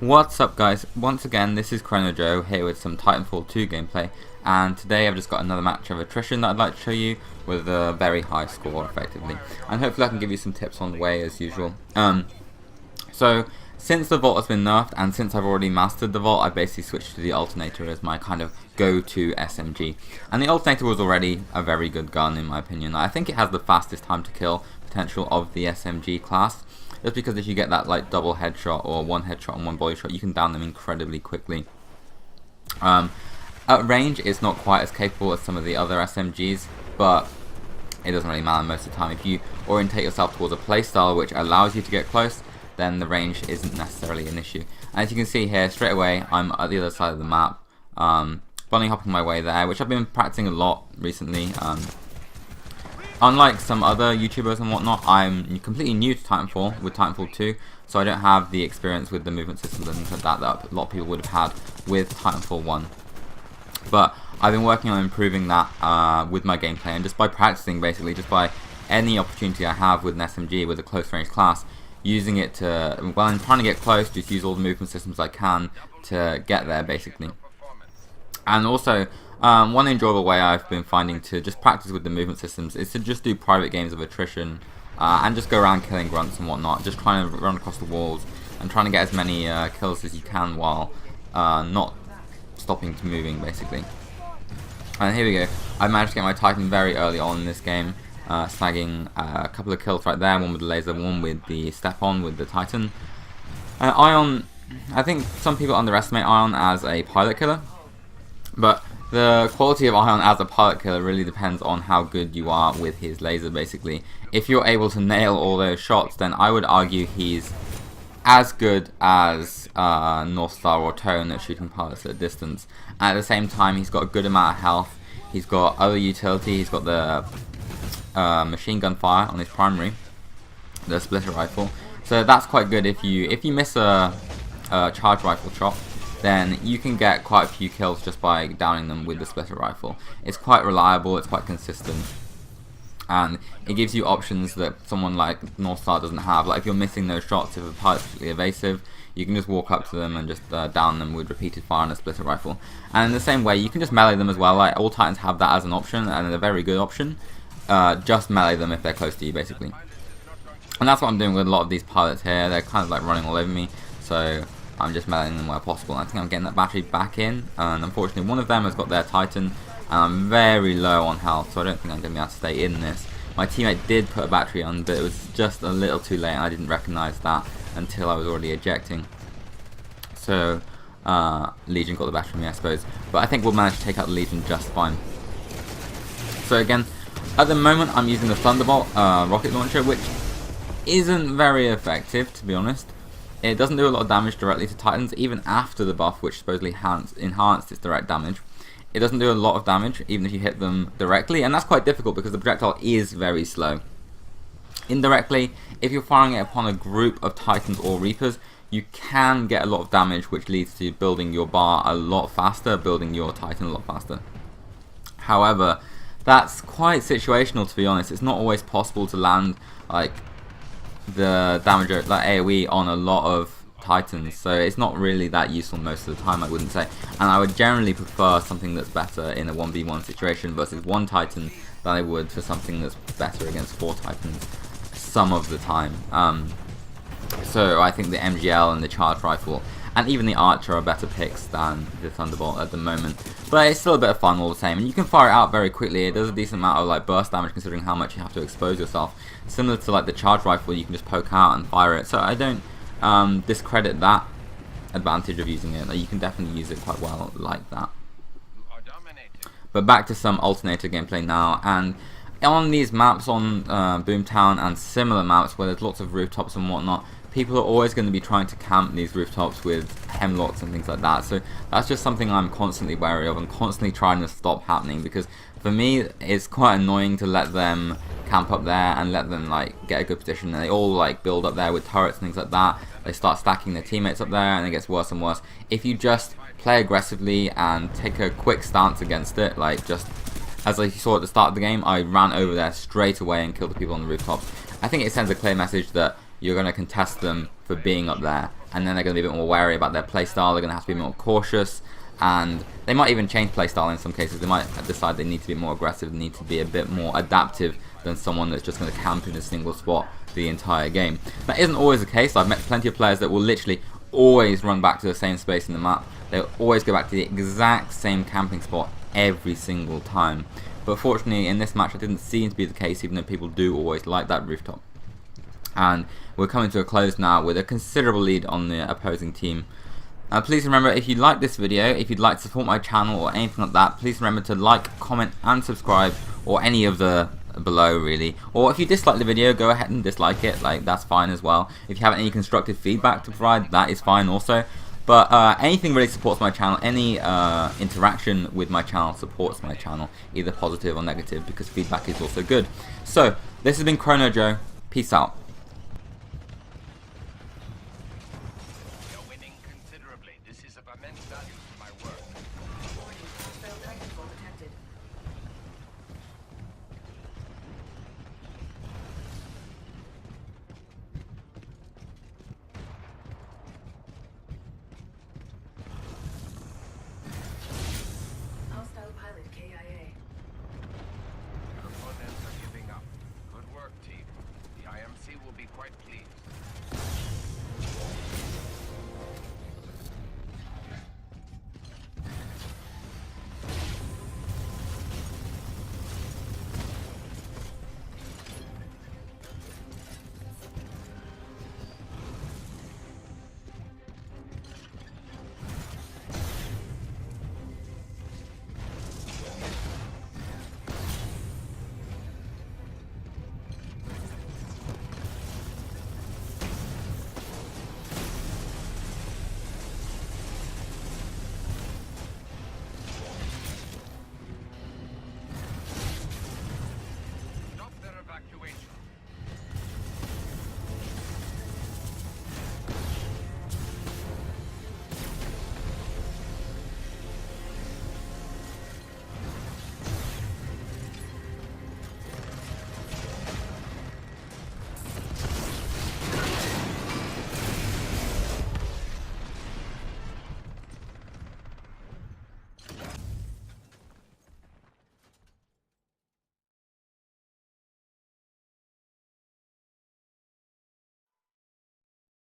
What's up guys, once again this is Chrono Joe here with some Titanfall 2 gameplay, and today I've just got another match of Attrition that I'd like to show you with a very high score effectively, and hopefully I can give you some tips on the way as usual. So since the Vault has been nerfed and since I've already mastered the Vault, I basically switched to the Alternator as my kind of go-to SMG, and the Alternator was already a very good gun in my opinion. I think it has the fastest time to kill potential of the SMG class. Just because if you get that like double headshot or one headshot and one body shot, you can down them incredibly quickly. At range, it's not quite as capable as some of the other SMGs, but it doesn't really matter most of the time. If you orientate yourself towards a playstyle which allows you to get close, then the range isn't necessarily an issue. And as you can see here, straight away, I'm at the other side of the map, bunny hopping my way there, which I've been practicing a lot recently. Unlike some other YouTubers and whatnot, I'm completely new to Titanfall with Titanfall 2, so I don't have the experience with the movement systems and things like that that a lot of people would have had with Titanfall 1. But I've been working on improving that with my gameplay, and just by practicing, basically, just by any opportunity I have with an SMG, with a close range class, using it to, well, I'm trying to get close, just use all the movement systems I can to get there, basically. And also, one enjoyable way I've been finding to just practice with the movement systems is to just do private games of Attrition and just go around killing grunts and whatnot, just trying to run across the walls and trying to get as many kills as you can while not stopping to moving, basically. And here we go. I managed to get my Titan very early on in this game, snagging a couple of kills right there, one with the laser, one with the step-on with the Titan. Ion, I think some people underestimate Ion as a pilot killer, but the quality of Ion as a pilot killer really depends on how good you are with his laser, basically. If you're able to nail all those shots, then I would argue he's as good as North Star or Tone at shooting pilots at a distance. And at the same time, he's got a good amount of health, he's got other utility, he's got the machine gun fire on his primary, the splitter rifle. So that's quite good. If you miss a charge rifle shot, then you can get quite a few kills just by downing them with the splitter rifle. It's quite reliable, it's quite consistent, and it gives you options that someone like North Star doesn't have. Like if you're missing those shots, if a pilot's particularly evasive, you can just walk up to them and just down them with repeated fire on a splitter rifle. And in the same way, you can just melee them as well. Like all Titans have that as an option, and a very good option. Just melee them if they're close to you, basically. And that's what I'm doing with a lot of these pilots here. They're kind of like running all over me, so I'm just meleeing them where possible. I think I'm getting that battery back in, and unfortunately one of them has got their Titan, and I'm very low on health, so I don't think I'm going to be able to stay in this. My teammate did put a battery on, but it was just a little too late, and I didn't recognise that until I was already ejecting. So Legion got the battery from me, I suppose, but I think we'll manage to take out the Legion just fine. So again, at the moment I'm using the Thunderbolt rocket launcher, which isn't very effective, to be honest. It doesn't do a lot of damage directly to Titans, even after the buff, which supposedly enhanced its direct damage. It doesn't do a lot of damage, even if you hit them directly, and that's quite difficult because the projectile is very slow. Indirectly, if you're firing it upon a group of Titans or Reapers, you can get a lot of damage, which leads to building your bar a lot faster, building your Titan a lot faster. However, that's quite situational, to be honest. It's not always possible to land like the damage, like AoE, on a lot of Titans, so it's not really that useful most of the time, I wouldn't say. And I would generally prefer something that's better in a 1v1 situation versus one Titan than I would for something that's better against 4 Titans some of the time. So I think the MGL and the charge rifle and even the Archer are better picks than the Thunderbolt at the moment, but it's still a bit of fun all the same, and you can fire it out very quickly. It does a decent amount of like burst damage considering how much you have to expose yourself. Similar to like the charge rifle, you can just poke out and fire it, so I don't discredit that advantage of using it. Like, you can definitely use it quite well like that. But back to some Alternator gameplay now, and on these maps on Boomtown and similar maps where there's lots of rooftops and whatnot, people are always going to be trying to camp these rooftops with hemlocks and things like that. So that's just something I'm constantly wary of and constantly trying to stop happening, because for me it's quite annoying to let them camp up there and let them like get a good position, and they all like build up there with turrets and things like that. They start stacking their teammates up there, and it gets worse and worse. If you just play aggressively and take a quick stance against it, like just as I saw at the start of the game, I ran over there straight away and killed the people on the rooftops. I think it sends a clear message that you're going to contest them for being up there, and then they're going to be a bit more wary about their playstyle. They're going to have to be more cautious, and they might even change playstyle in some cases. They might decide they need to be more aggressive, need to be a bit more adaptive than someone that's just going to camp in a single spot the entire game. That isn't always the case. I've met plenty of players that will literally always run back to the same space in the map. They'll always go back to the exact same camping spot every single time. But fortunately in this match it didn't seem to be the case, even though people do always like that rooftop. And we're coming to a close now with a considerable lead on the opposing team. Please remember, if you like this video, if you'd like to support my channel or anything like that, please remember to like, comment and subscribe, or any of the below really. Or if you dislike the video, go ahead and dislike it, like that's fine as well. If you have any constructive feedback to provide, that is fine also. But anything really supports my channel. Any interaction with my channel supports my channel, either positive or negative, because feedback is also good. So this has been Chrono Joe. Peace out. You're winning considerably. This is of immense value.